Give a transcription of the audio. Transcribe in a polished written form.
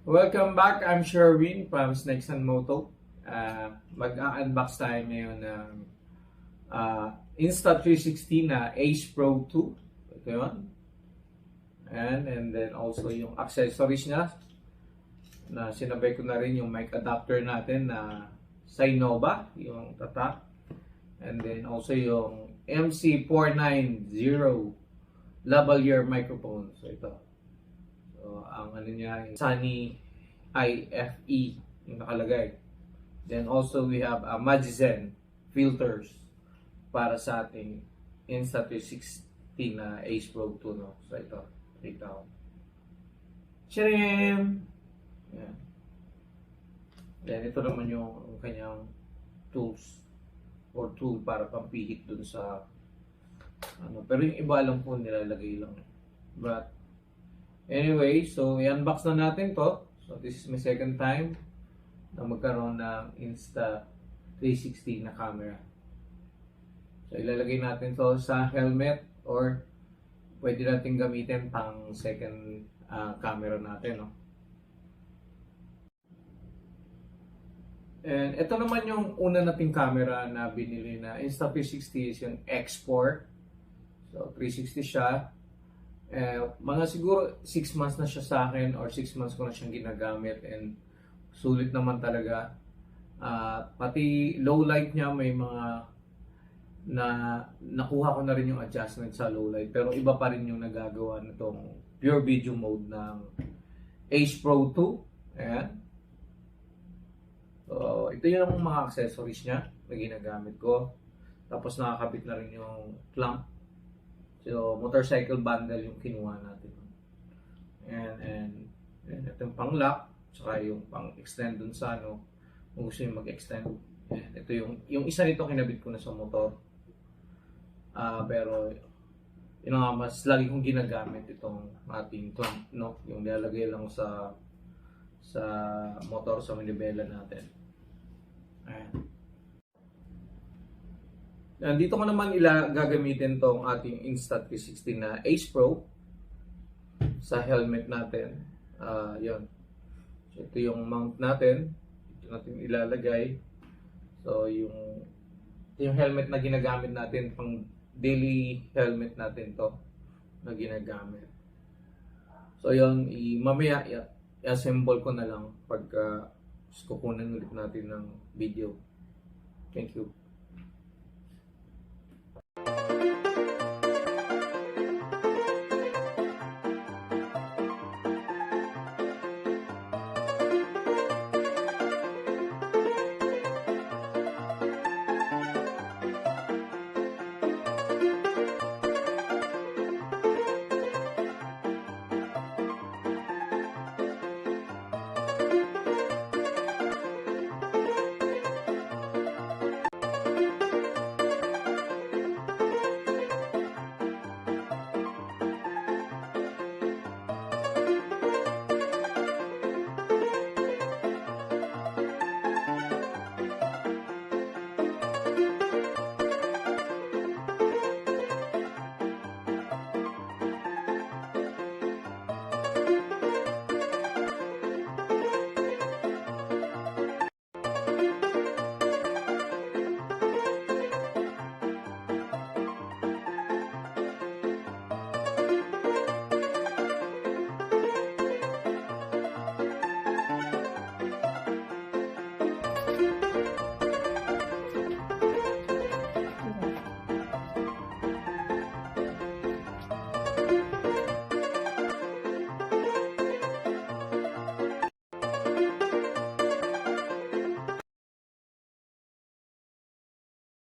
Welcome back, I'm Sherwin from Snakes and Moto. Mag-unbox tayo ngayon ng Insta360 na Ace Pro 2. Ito yun. And then also yung accessories niya na sinabay ko na rin yung mic adapter natin na Sinova, yung tatak. And then also yung MC490 lavalier microphone. So ito. So, ang ano niya, Sunny IFE yung nakalagay. Then also we have a Magizen filters para sa ating Insta360 na Ace Pro 2. No? So ito, ito. Charim! Yan. Then ito naman yung kanyang tools or tool para pampihit dun sa ano. Pero yung iba lang po nilalagay lang. But anyway, so i-unbox na natin to. So this is my second time na magkaroon ng Insta360 na camera. So ilalagay natin to sa helmet or pwede natin gamitin pang second camera natin. No? And ito naman yung una nating camera na binili na Insta360 is yung X4. So 360 siya. Mga siguro 6 months na siya sa akin or 6 months ko na siyang ginagamit and sulit naman talaga. Pati low light niya may mga na nakuha ko na rin yung adjustment sa low light pero iba pa rin yung nagagawa nitong pure video mode ng Ace Pro 2. Ayan. So ito yung mga accessories niya na ginagamit ko. Tapos nakakabit na rin yung clamp. So, motorcycle bundle yung kinuha natin. And ito yung pang lock, saka yung pang extend dun sa ano, kung gusto nyo mag-extend. And ito yung isa nito kinabit ko na sa motor. Pero, yun nga, mas lagi kong ginagamit itong ating clamp, no? Yung nilalagay lang sa motor, sa manibela natin. Ayan. Dito ko naman gagamitin tong ating Insta360 na Ace Pro sa helmet natin. Yun. So, ito yung mount natin. Ito natin ilalagay. So, ito yung helmet na ginagamit natin. Pang daily helmet natin to na ginagamit. So, yun. Mamaya, i-assemble ko na lang pagka kukunin ulit natin ng video. Thank you.